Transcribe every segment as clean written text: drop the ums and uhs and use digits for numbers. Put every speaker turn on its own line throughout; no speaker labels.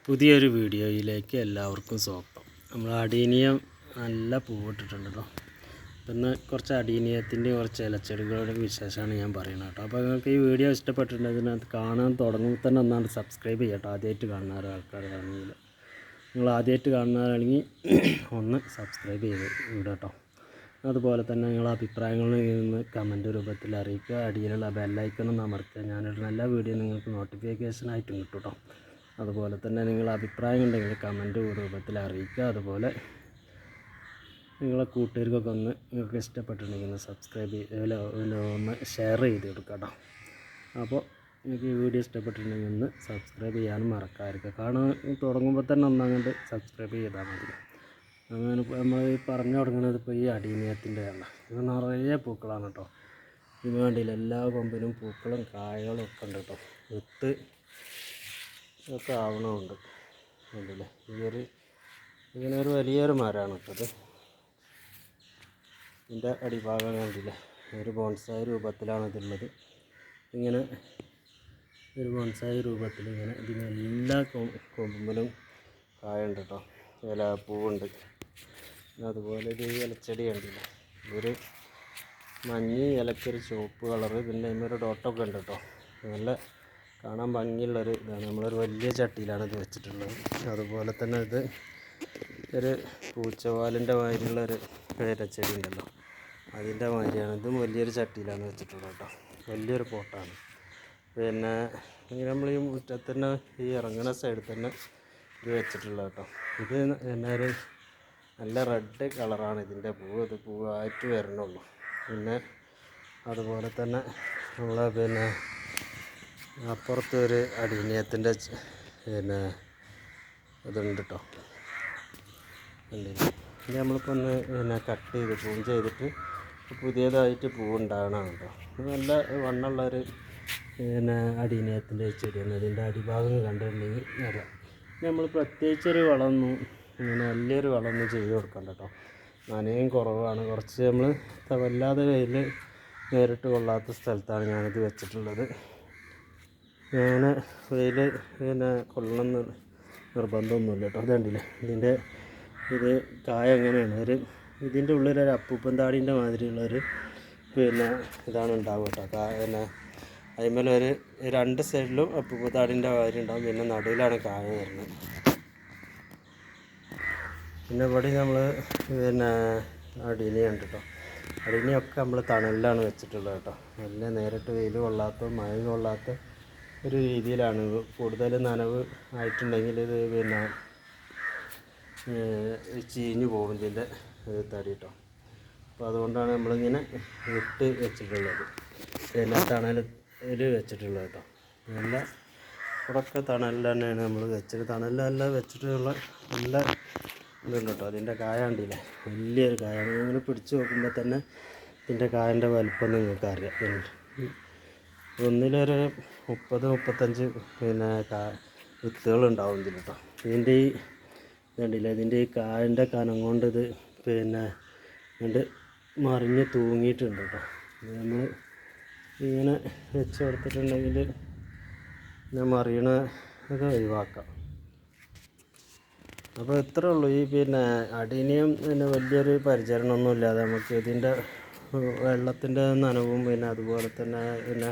പുതിയൊരു വീഡിയോയിലേക്ക് എല്ലാവർക്കും സ്വാഗതം. നമ്മൾ അടീനിയം നല്ല പൂവിട്ടിട്ടുണ്ടല്ലോ. പിന്നെ കുറച്ച് അടീനിയത്തിൻ്റെ കുറച്ച് ഇലച്ചെടികളുടെ വിശേഷമാണ് ഞാൻ പറയുന്നത് കേട്ടോ. അപ്പോൾ നിങ്ങൾക്ക് ഈ വീഡിയോ ഇഷ്ടപ്പെട്ടിട്ടുണ്ടെങ്കിൽ അത് കാണാൻ തുടങ്ങുമ്പോൾ തന്നെ ഒന്നാണ്ട് സബ്സ്ക്രൈബ് ചെയ്യട്ടോ. ആദ്യമായിട്ട് കാണുന്ന ആൾക്കാരാണെങ്കിൽ, നിങ്ങൾ ആദ്യമായിട്ട് കാണുന്നവരാണെങ്കിൽ ഒന്ന് സബ്സ്ക്രൈബ് ചെയ്ത് വിടട്ടോ. അതുപോലെ തന്നെ നിങ്ങളുടെ അഭിപ്രായങ്ങളിൽ നിന്ന് കമൻറ്റ് രൂപത്തിൽ അറിയിക്കുക. അടിയിലുള്ള ബെല്ലൈക്കണും അമർത്തുക. ഞാനൊരു നല്ല വീഡിയോ നിങ്ങൾക്ക് നോട്ടിഫിക്കേഷനായിട്ടും കിട്ടും കേട്ടോ. അതുപോലെ തന്നെ നിങ്ങളുടെ അഭിപ്രായം ഉണ്ടെങ്കിൽ കമൻറ്റ് രൂപത്തിൽ അറിയിക്കുക. അതുപോലെ നിങ്ങളെ കൂട്ടുകാർക്കൊക്കെ നിങ്ങൾക്ക് ഇഷ്ടപ്പെട്ടിട്ടുണ്ടെങ്കിൽ ഒന്ന് സബ്സ്ക്രൈബ് ഒന്ന് ഷെയർ ചെയ്ത് കൊടുക്കുക കേട്ടോ. അപ്പോൾ നിങ്ങൾക്ക് ഈ വീഡിയോ ഇഷ്ടപ്പെട്ടിട്ടുണ്ടെങ്കിൽ ഒന്ന് സബ്സ്ക്രൈബ് ചെയ്യാനും മറക്കാതിരിക്കുക. കാണാൻ തുടങ്ങുമ്പോൾ തന്നെ ഒന്നങ്ങോട്ട് സബ്സ്ക്രൈബ് ചെയ്താൽ മതി. അങ്ങനെ നമ്മൾ പറഞ്ഞു തുടങ്ങുന്നത് ഇപ്പോൾ ഈ അടീനിയത്തിൻ്റെ ആണ്. ഇത് നിറയെ പൂക്കളാണ് കേട്ടോ. ഇതിന് വേണ്ടിയില്ല എല്ലാ കൊമ്പിനും പൂക്കളും കായകളും ഒക്കെ ഉണ്ട് കേട്ടോ. വിത്ത് ഒക്കെ ആവണമുണ്ട്. കണ്ടില്ലേ, ഇങ്ങനെ ഒരു വലിയൊരു മരമാണ് കേട്ടത്. ഇതിൻ്റെ അടിഭാഗം കണ്ടില്ലേ, ഒരു ബോൺസായി രൂപത്തിലാണ് ഇതുള്ളത്. ഇങ്ങനെ ഒരു ബോൺസായി രൂപത്തിൽ ഇങ്ങനെ ഇതിനെല്ലാ കൊമ്പിലും കായുണ്ട് കേട്ടോ. ഇല പൂവുണ്ട്. അതുപോലെ ഇത് ഇലച്ചെടി കണ്ടില്ലേ, ഒരു മഞ്ഞ് ഇലക്കൊരു ചുവപ്പ് കളറ്, പിന്നെ അതിനൊരു ഡോട്ടൊക്കെ ഉണ്ട് കേട്ടോ. നല്ല കാണാൻ ഭംഗിയുള്ളൊരു ഇതാണ്. നമ്മളൊരു വലിയ ചട്ടിയിലാണ് ഇത് വെച്ചിട്ടുള്ളത്. അതുപോലെ തന്നെ ഇത് ഒരു പൂച്ചവാലിൻ്റെ മാതിരിയുള്ളൊരു ഇലച്ചെടി ഉണ്ടല്ലോ, അതിൻ്റെ മാതിരിയാണ്. ഇതും വലിയൊരു ചട്ടിയിലാണ് വെച്ചിട്ടുള്ളത് കേട്ടോ. വലിയൊരു പോട്ടാണ്. പിന്നെ നമ്മൾ ഈ മുറ്റത്ത് തന്നെ ഈ ഇറങ്ങുന്ന സൈഡിൽ തന്നെ ഇത് വെച്ചിട്ടുള്ളത് കേട്ടോ. ഇത് പിന്നെ ഒരു നല്ല റെഡ് കളറാണ് ഇതിൻ്റെ പൂവ്. ഇത് പൂവായിട്ട് വരണുള്ളൂ. പിന്നെ അതുപോലെ തന്നെ നമ്മൾ പിന്നെ അപ്പുറത്ത് ഒരു അടീനിയത്തിൻ്റെ പിന്നെ ഇതുണ്ട് കേട്ടോ. ഇത് നമ്മളിപ്പോൾ ഒന്ന് പിന്നെ കട്ട് ചെയ്ത് പ്രൂൺ ചെയ്തിട്ട് പുതിയതായിട്ട് പൂവുണ്ടാകണമാണ് കേട്ടോ. നല്ല വണ്ണമുള്ളൊരു പിന്നെ അടീനിയത്തിൻ്റെ ചെടിയാണ്. ഇതിൻ്റെ അടിഭാഗം കണ്ടിട്ടുണ്ടെങ്കിൽ അറിയാം. നമ്മൾ പ്രത്യേകിച്ചൊരു വളമൊന്നും ഇങ്ങനെ വലിയൊരു വളമൊന്നും ചെയ്ത് കൊടുക്കണ്ട കേട്ടോ. നനയും കുറവാണ്. കുറച്ച് നമ്മൾ വല്ലാതെ വെയിൽ നേരിട്ട് കൊള്ളാത്ത സ്ഥലത്താണ് ഞാനിത് വെച്ചിട്ടുള്ളത്. ഞാൻ വെയിൽ പിന്നെ കൊള്ളണം നിർബന്ധമൊന്നുമില്ല കേട്ടോ. അതുകൊണ്ടില്ലേ, ഇത് കായ എങ്ങനെയാണ് ഇതിൻ്റെ ഉള്ളിലൊരു അപ്പൂപ്പൻ താടീൻ്റെ മാതിരിയുള്ളൊരു പിന്നെ ഇതാണ് ഉണ്ടാവുക കേട്ടോ. പിന്നെ അതിന്മേലൊരു രണ്ട് സൈഡിലും അപ്പൂപ്പൻ താടീൻ്റെ മാതിരി ഉണ്ടാവും. പിന്നെ നടുവിലാണ് കായ വരുന്നത്. പിന്നെ ഇവിടെ നമ്മൾ പിന്നെ അടീനിയുണ്ട് കേട്ടോ. അടീനിയൊക്കെ നമ്മൾ തണലിലാണ് വെച്ചിട്ടുള്ളത് കേട്ടോ. നല്ല നേരിട്ട് വെയിൽ കൊള്ളാത്ത മഴ കൊള്ളാത്ത ഒരു രീതിയിലാണ്. കൂടുതൽ നനവ് ആയിട്ടുണ്ടെങ്കിൽ ഇത് പിന്നെ ചീഞ്ഞു പോകും ഇതിൻ്റെ തടി കേട്ടോ. അപ്പോൾ അതുകൊണ്ടാണ് നമ്മളിങ്ങനെ ഇട്ട് വെച്ചിട്ടുള്ളത്. പിന്നെ തണലിൽ വെച്ചിട്ടുള്ളത് കേട്ടോ. നല്ല ഇവിടെയൊക്കെ തണലിൽ തന്നെയാണ് നമ്മൾ വെച്ചത്. തണലിലല്ല വെച്ചിട്ടുള്ള നല്ല ഇതുണ്ട് കേട്ടോ. അതിൻ്റെ കായ കണ്ടില്ലേ, വലിയൊരു കായാണ്. ഇങ്ങനെ പിടിച്ച് നോക്കുമ്പോൾ തന്നെ ഇതിൻ്റെ കായൻ്റെ വലിപ്പം നിങ്ങൾക്ക് അറിയാം. ഒന്നിലൊരു 30-35 പിന്നെ വിത്തുകളുണ്ടാവും ഇതിൽ കേട്ടോ. ഇതിൻ്റെ ഈ കണ്ടില്ലേ, ഇതിൻ്റെ ഈ കായൻ്റെ കനം കൊണ്ട് ഇത് പിന്നെ ഇത് മറിഞ്ഞ് തൂങ്ങിയിട്ടുണ്ട് കേട്ടോ. നമ്മൾ ഇങ്ങനെ വെച്ച് കൊടുത്തിട്ടുണ്ടെങ്കിൽ ഞാൻ മറിയണ ഒക്കെ ഒഴിവാക്കാം. അപ്പോൾ ഇത്രേ ഉള്ളൂ. ഈ പിന്നെ അടീനിയം പിന്നെ വലിയൊരു പരിചരണമൊന്നുമില്ലാതെ നമുക്ക് ഇതിൻ്റെ വെള്ളത്തിൻ്റെ നനവും പിന്നെ അതുപോലെ തന്നെ പിന്നെ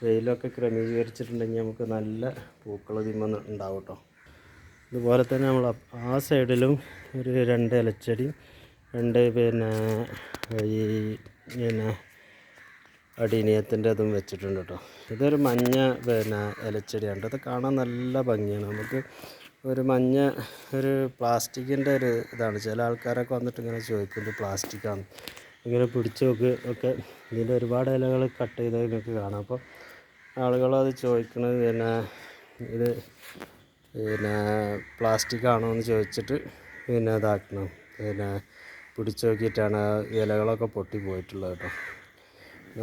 വെയിലൊക്കെ ക്രമീകരിച്ചിട്ടുണ്ടെങ്കിൽ നമുക്ക് നല്ല പൂക്കൾ ഇതിന്മേൽ ഉണ്ടാവും കേട്ടോ. അതുപോലെ തന്നെ നമ്മൾ ആ സൈഡിലും ഒരു 2 ഇലച്ചെടി 2 പിന്നെ ഈ പിന്നെ അടീനിയത്തിൻ്റെ അതും വെച്ചിട്ടുണ്ട് കേട്ടോ. ഇതൊരു മഞ്ഞ പിന്നെ ഇലച്ചെടിയാണ്. ഇത് കാണാൻ നല്ല ഭംഗിയാണ്. നമുക്ക് ഒരു മഞ്ഞ ഒരു പ്ലാസ്റ്റിക്കിൻ്റെ ഒരു ഇതാണ്. ചില ആൾക്കാരൊക്കെ വന്നിട്ട് ഇങ്ങനെ ചോദിക്കുന്നത് പ്ലാസ്റ്റിക്കാണ്. ഇങ്ങനെ പിടിച്ച് നോക്ക് ഒക്കെ ഇതിൻ്റെ ഒരുപാട് ഇലകൾ കട്ട് ചെയ്ത് നിങ്ങൾക്ക് കാണാം. അപ്പോൾ ആളുകളത് ചോദിക്കുന്നത് പിന്നെ ഇത് പിന്നെ പ്ലാസ്റ്റിക്കാണോ എന്ന് ചോദിച്ചിട്ട് പിന്നെ ഇതാക്കണം. പിന്നെ പിടിച്ച് നോക്കിയിട്ടാണ് ഇലകളൊക്കെ പൊട്ടി പോയിട്ടുള്ളത് കേട്ടോ.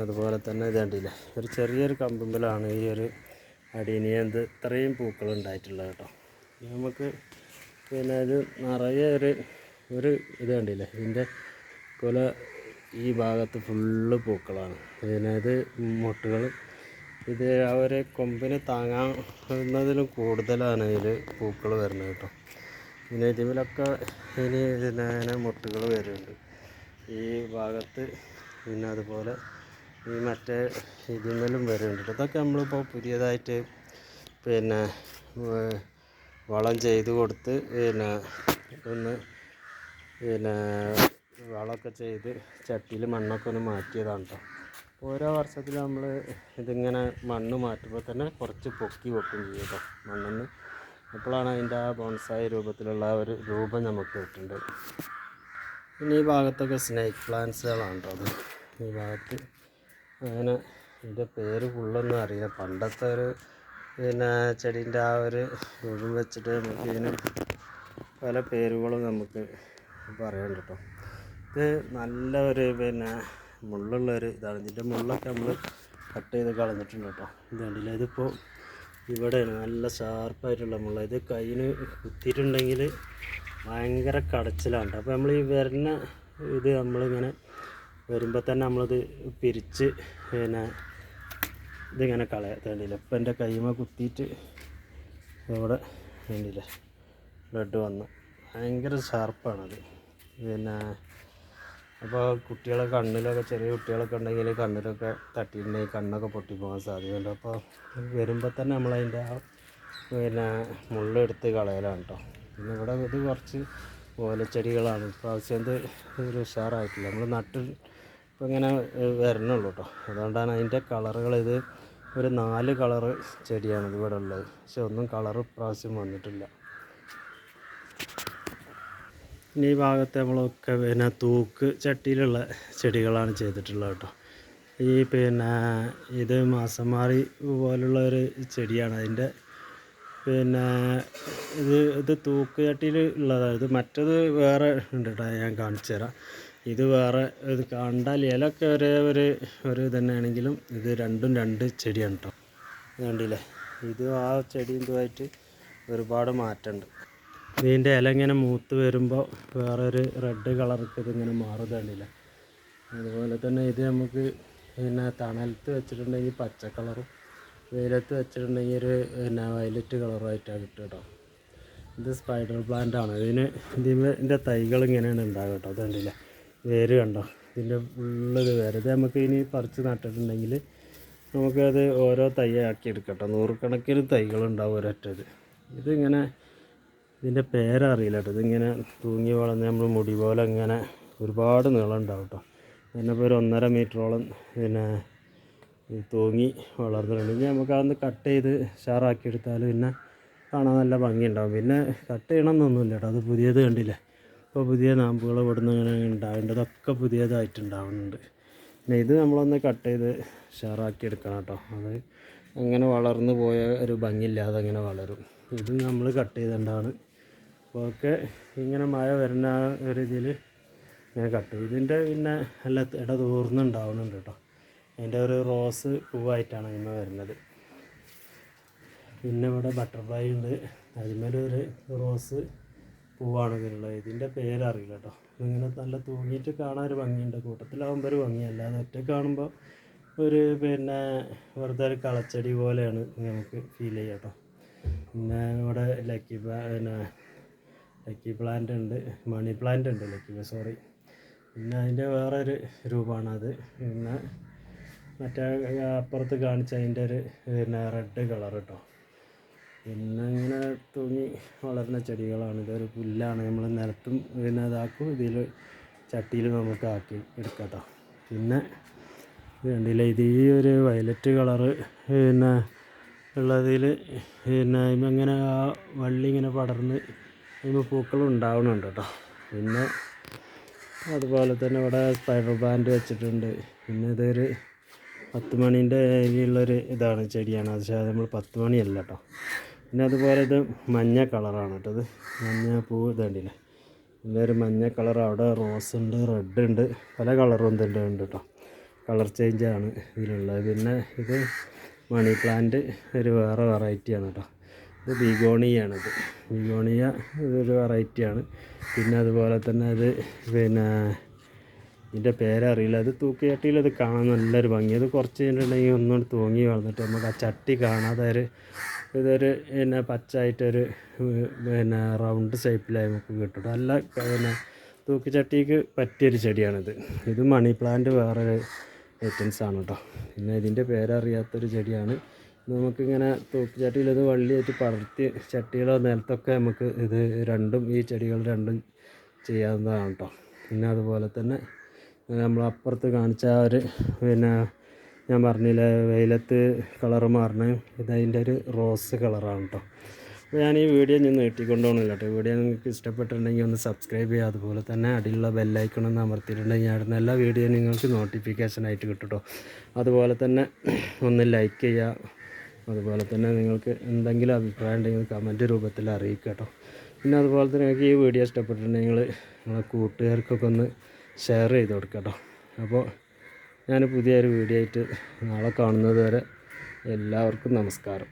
അതുപോലെ തന്നെ ഇത് കണ്ടില്ലേ, ഒരു ചെറിയൊരു കമ്പുമ്പിലാണ് ഈ ഒരു അടീനിയം ഇത്രയും പൂക്കൾ ഉണ്ടായിട്ടുള്ളത് കേട്ടോ. നമുക്ക് പിന്നെ ഇത് നിറയെ ഒരു ഇത് കണ്ടില്ലേ, ഇതിൻ്റെ കുല ഈ ഭാഗത്ത് ഫുള്ള് പൂക്കളാണ്. പിന്നെ ഇത് മൊട്ടുകൾ ഇത് ആ ഒരു കൊമ്പിന് താങ്ങാവുന്നതിലും കൂടുതലാണ് ഇതിൽ പൂക്കൾ വരുന്നത് കേട്ടോ. പിന്നെ ഇതിലൊക്കെ ഇനി ഇതിനെ മുട്ടുകൾ വരുന്നുണ്ട് ഈ ഭാഗത്ത്. പിന്നെ അതുപോലെ ഈ മറ്റേ ഇതിലും വരുന്നുണ്ട്. ഇതൊക്കെ നമ്മളിപ്പോൾ പുതിയതായിട്ട് പിന്നെ വളം ചെയ്ത് കൊടുത്ത് ഒന്ന് വളമൊക്കെ ചെയ്ത് ചട്ടിയിൽ മണ്ണൊക്കെ ഒന്ന് മാറ്റിയതാണ് കേട്ടോ. ഓരോ വർഷത്തിൽ നമ്മൾ ഇതിങ്ങനെ മണ്ണ് മാറ്റുമ്പോൾ തന്നെ കുറച്ച് പൊക്കി വെക്കും ചെയ്യും കേട്ടോ മണ്ണിന്ന്. അപ്പോഴാണ് അതിൻ്റെ ആ ബോൺസായി രൂപത്തിലുള്ള ഒരു രൂപം നമുക്ക് കിട്ടുന്നത്. പിന്നെ ഈ ഭാഗത്തൊക്കെ സ്നേക്ക് പ്ലാന്റ്സുകളാണ് കേട്ടോ. അത് ഈ ഭാഗത്ത് അങ്ങനെ ഇതിൻ്റെ പേര് ഫുള്ളൊന്നും അറിയില്ല. പണ്ടത്തെ ഒരു ചെടീൻ്റെ ആ ഒരു രൂപം വെച്ചിട്ട് നമുക്ക് ഇതിന് പല പേരുകളും നമുക്ക് പറയാൻ കേട്ടോ. ഇത് നല്ല ഒരു മുള്ളുള്ളൊരു ഇതാണ്. ഇതിൻ്റെ മുള്ളൊക്കെ നമ്മൾ കട്ട് ചെയ്ത് കളഞ്ഞിട്ടുണ്ട് കേട്ടോ. ഇത് കണ്ടില്ല, ഇതിപ്പോൾ ഇവിടെയാണ് നല്ല ഷാർപ്പായിട്ടുള്ള മുള്ള. ഇത് കയ്യിന് കുത്തിയിട്ടുണ്ടെങ്കിൽ ഭയങ്കര കടച്ചിലാണ്. അപ്പോൾ നമ്മൾ ഈ വരുന്ന ഇത് നമ്മളിങ്ങനെ വരുമ്പോൾ തന്നെ നമ്മളത് പിരിച്ച് ഇതിങ്ങനെ കളയാത്തേണ്ടില്ല. ഇപ്പം എൻ്റെ കൈമ കുത്തിയിട്ട് ഇവിടെ വേണ്ടിയില്ല ബ്ലഡ് വന്നു. ഭയങ്കര ഷാർപ്പാണത്. അപ്പോൾ കുട്ടികളെ കണ്ണിലൊക്കെ, ചെറിയ കുട്ടികളൊക്കെ ഉണ്ടെങ്കിൽ കണ്ണിലൊക്കെ തട്ടിയിട്ടുണ്ടെങ്കിൽ കണ്ണൊക്കെ പൊട്ടിപ്പോകാൻ സാധ്യതയുണ്ട്. അപ്പോൾ വരുമ്പോൾ തന്നെ നമ്മളതിൻ്റെ മുള്ളെടുത്ത് കളയലാണ് കേട്ടോ. പിന്നെ ഇവിടെ ഇത് കുറച്ച് ഓലച്ചെടികളാണ്. ഇപ്രാവശ്യം ഇത് ഒരു ഉഷാറായിട്ടില്ല. നമ്മൾ ഇപ്പോൾ ഇങ്ങനെ വരണുള്ളൂ കേട്ടോ. അതുകൊണ്ടാണ് അതിൻ്റെ കളറുകൾ, ഇത് ഒരു 4 കളറ് ചെടിയാണ് ഇവിടെ ഉള്ളത്. പക്ഷെ ഒന്നും കളറ് ഇപ്രാവശ്യം വന്നിട്ടില്ല. ഇനി ഈ ഭാഗത്ത് നമ്മളൊക്കെ തൂക്ക് ചട്ടിയിലുള്ള ചെടികളാണ് ചെയ്തിട്ടുള്ളത് കേട്ടോ. ഈ ഇത് മാസം മാറി പോലുള്ള ഒരു ചെടിയാണ്. അതിൻ്റെ ഇത് തൂക്ക് ചട്ടിയിൽ ഉള്ളതാണ്. ഇത് മറ്റത് വേറെ ഉണ്ട് കേട്ടോ, ഞാൻ കാണിച്ചു തരാം. ഇത് വേറെ, ഇത് കണ്ടാൽ ഇലൊക്കെ ഒരു തന്നെയാണെങ്കിലും ഇത് രണ്ടും 2 ചെടിയാണ് കേട്ടോ. കണ്ടില്ലേ, ഇത് ആ ചെടിയും ഇതുമായിട്ട് ഒരുപാട് മാറ്റമുണ്ട്. ഇതിൻ്റെ ഇല ഇങ്ങനെ മൂത്ത് വരുമ്പോൾ വേറൊരു റെഡ് കളർക്ക് ഇതിങ്ങനെ മാറുന്നുണ്ടില്ല. അതുപോലെ തന്നെ ഇത് നമുക്ക് തണലത്ത് വെച്ചിട്ടുണ്ടെങ്കിൽ പച്ച കളറും, വെയിലത്ത് വെച്ചിട്ടുണ്ടെങ്കിൽ ഒരു വയലറ്റ് കളറുമായിട്ടാണ് കിട്ടുക കേട്ടോ. ഇത് സ്പൈഡർ പ്ലാന്റ് ആണ്. ഇതിൻ്റെ തൈകൾ ഇങ്ങനെയാണ് ഉണ്ടാകുക കേട്ടോ. അതുകൊണ്ടില്ല, വേര് കണ്ടോ, ഇതിൻ്റെ ഉള്ളത് വേര്. ഇത് നമുക്ക് ഇനി പറിച്ച് നട്ടിട്ടുണ്ടെങ്കിൽ നമുക്കത് ഓരോ തൈയാക്കി എടുക്കട്ടോ. 100 കണക്കിന് തൈകളുണ്ടാവും ഒരൊറ്റത്. ഇതിങ്ങനെ ഇതിൻ്റെ പേരറിയില്ല കേട്ടോ. ഇതിങ്ങനെ തൂങ്ങി വളർന്ന് നമ്മൾ മുടി പോലെ ഇങ്ങനെ ഒരുപാട് നീളം ഉണ്ടാവും കേട്ടോ. ഇതിനിപ്പോൾ ഒരു 1.5 മീറ്ററോളം തൂങ്ങി വളർന്നിട്ടുണ്ട്. ഇനി നമുക്കതൊന്ന് കട്ട് ചെയ്ത് ഷാറാക്കി എടുത്താൽ പിന്നെ കാണാൻ നല്ല ഭംഗിയുണ്ടാവും. പിന്നെ കട്ട് ചെയ്യണമെന്നൊന്നുമില്ല കേട്ടോ. അത് പുതിയത് കണ്ടില്ലേ, ഇപ്പോൾ പുതിയ നാമ്പുകൾ ഇവിടുന്ന് ഇങ്ങനെ ഉണ്ടാവേണ്ടതൊക്കെ പുതിയതായിട്ടുണ്ടാവുന്നുണ്ട്. പിന്നെ ഇത് നമ്മളൊന്ന് കട്ട് ചെയ്ത് ഷാറാക്കി എടുക്കണം കേട്ടോ. അത് അങ്ങനെ വളർന്നു പോയ ഒരു ഭംഗിയില്ലാതെ അങ്ങനെ വളരും. ഇത് നമ്മൾ കട്ട് ചെയ്തിട്ടുണ്ടാണ്. അപ്പോൾ ഒക്കെ ഇങ്ങനെ മഴ വരുന്ന ഒരു ഇതിൽ ഇങ്ങനെ കട്ട് ചെയ്ത് ഇതിൻ്റെ നല്ല ഇട തൂർന്നുണ്ടാവുന്നുണ്ട് കേട്ടോ. അതിൻ്റെ ഒരു റോസ് പൂവായിട്ടാണ് അതിന്മേൽ വരുന്നത്. പിന്നെ ഇവിടെ ബട്ടർഫ്ലൈ ഉണ്ട്, അതിന്മേലൊരു റോസ് പൂവാണ് ഇതിലുള്ളത്. ഇതിൻ്റെ പേരറിയില്ല കേട്ടോ. ഇങ്ങനെ നല്ല തൂങ്ങിയിട്ട് കാണാൻ ഒരു ഭംഗിയുണ്ട്. കൂട്ടത്തിലാവുമ്പോൾ ഒരു ഭംഗിയല്ല. അത് ഒറ്റ കാണുമ്പോൾ ഒരു വെറുതെ ഒരു കളച്ചെടി പോലെയാണ് നമുക്ക് ഫീൽ ചെയ്യുക കേട്ടോ. പിന്നെ ഇവിടെ ലക്കി പ്ലാന്റ് ഉണ്ട്, മണി പ്ലാന്റ് ഉണ്ട്, സോറി. പിന്നെ അതിൻ്റെ വേറൊരു രൂപമാണത്. പിന്നെ മറ്റേ അപ്പുറത്ത് കാണിച്ച അതിൻ്റെ ഒരു റെഡ് കളർ കേട്ടോ. പിന്നെ ഇങ്ങനെ തൂങ്ങി വളരുന്ന ചെടികളാണ്. ഇതൊരു പുല്ലാണ്. നമ്മൾ നിലത്തും ഇതാക്കും, ഇതിൽ ചട്ടിയിൽ നമുക്ക് ആക്കി എടുക്കാം കേട്ടോ. പിന്നെ ഇത് കണ്ടില്ല, ഇത് ഈ ഒരു വയലറ്റ് കളറ് ഉള്ളതിൽ ഇങ്ങനെ ആ വള്ളി ഇങ്ങനെ പടർന്ന് പൂക്കളും ഉണ്ടാവുന്നുണ്ട് കേട്ടോ. പിന്നെ അതുപോലെ തന്നെ ഇവിടെ സ്പൈഡർ പ്ലാന്റ് വെച്ചിട്ടുണ്ട്. പിന്നെ ഇതൊരു 10 മണീൻ്റെ ഉള്ളൊരു ഇതാണ്, ചെടിയാണ്. പക്ഷേ നമ്മൾ 10 മണിയല്ല കേട്ടോ. പിന്നെ അതുപോലെ ഇത് മഞ്ഞ കളറാണ് കേട്ടോ. ഇത് മഞ്ഞ പൂവ് ഇതുണ്ടല്ലേ, പിന്നെ ഒരു മഞ്ഞ കളർ. അവിടെ റോസ് ഉണ്ട്, റെഡ് ഉണ്ട്, പല കളറും ഉണ്ട് കേട്ടോ. കളർ ചേഞ്ചാണ് ഇതിലുള്ളത്. പിന്നെ ഇത് മണി പ്ലാന്റ് ഒരു വേറെ വെറൈറ്റിയാണ് കേട്ടോ. ഇത് ബിഗോണിയാണിത്. ബിഗോണിയ ഇതൊരു വെറൈറ്റിയാണ്. പിന്നെ അതുപോലെ തന്നെ ഇത് ഇതിൻ്റെ പേരറിയില്ല. അത് തൂക്കുചട്ടിയിൽ ഇത് കാണാൻ നല്ലൊരു ഭംഗി. ഇത് കുറച്ച് കഴിഞ്ഞിട്ടുണ്ടെങ്കിൽ ഒന്നുകൂടി തൂങ്ങി വന്നിട്ട് നമുക്ക് ആ ചട്ടി കാണാതെ ഇതൊരു പിന്നെ പച്ചായിട്ടൊരു പിന്നെ റൗണ്ട് ഷേപ്പിലായി നമുക്ക് കിട്ടും. നല്ല പിന്നെ തൂക്കുചട്ടിക്ക് പറ്റിയൊരു ചെടിയാണിത്. ഇത് മണി പ്ലാന്റ് വേറൊരു ഐറ്റംസാണ് കേട്ടോ. പിന്നെ ഇതിൻ്റെ പേരറിയാത്തൊരു ചെടിയാണ്. നമുക്കിങ്ങനെ തൂക്കുചട്ടിയിൽ ഇത് വള്ളിയായിട്ട് പടർത്തി ചട്ടികളോ നിലത്തൊക്കെ നമുക്ക് ഇത് രണ്ടും ഈ ചെടികൾ രണ്ടും ചെയ്യാവുന്നതാണ് കേട്ടോ. പിന്നെ അതുപോലെ തന്നെ നമ്മളപ്പുറത്ത് കാണിച്ച ഒരു പിന്നെ ഞാൻ പറഞ്ഞില്ലേ വെയിലത്ത് കളറ് മാറണ ഇതതിൻ്റെ ഒരു റോസ് കളറാണ് കേട്ടോ. അപ്പോൾ ഞാൻ ഈ വീഡിയോ ഞാൻ നീട്ടിക്കൊണ്ടുപോകണില്ല കേട്ടോ. വീഡിയോ നിങ്ങൾക്ക് ഇഷ്ടപ്പെട്ടിട്ടുണ്ടെങ്കിൽ ഒന്ന് സബ്സ്ക്രൈബ് ചെയ്യുക. അതുപോലെ തന്നെ അടിയിലുള്ള ബെല്ലൈക്കൺ ഒന്ന് അമർത്തിയിട്ടുണ്ടെങ്കിൽ ഞാൻ ഇടുന്ന എല്ലാ വീഡിയോ നിങ്ങൾക്ക് നോട്ടിഫിക്കേഷനായിട്ട് കിട്ടും കേട്ടോ. അതുപോലെ തന്നെ ഒന്ന് ലൈക്ക് ചെയ്യുക. അതുപോലെ തന്നെ നിങ്ങൾക്ക് എന്തെങ്കിലും അഭിപ്രായം ഉണ്ടെങ്കിൽ കമൻറ്റ് രൂപത്തിൽ അറിയിക്കുക കേട്ടോ. പിന്നെ അതുപോലെ തന്നെ നിങ്ങൾക്ക് ഈ വീഡിയോ ഇഷ്ടപ്പെട്ടിട്ടുണ്ടെങ്കിൽ നിങ്ങളെ കൂട്ടുകാർക്കൊക്കെ ഒന്ന് ഷെയർ ചെയ്ത് കൊടുക്കുക കേട്ടോ. അപ്പോൾ ഞാൻ പുതിയൊരു വീഡിയോ ആയിട്ട് നാളെ കാണുന്നത് വരെ എല്ലാവർക്കും നമസ്കാരം.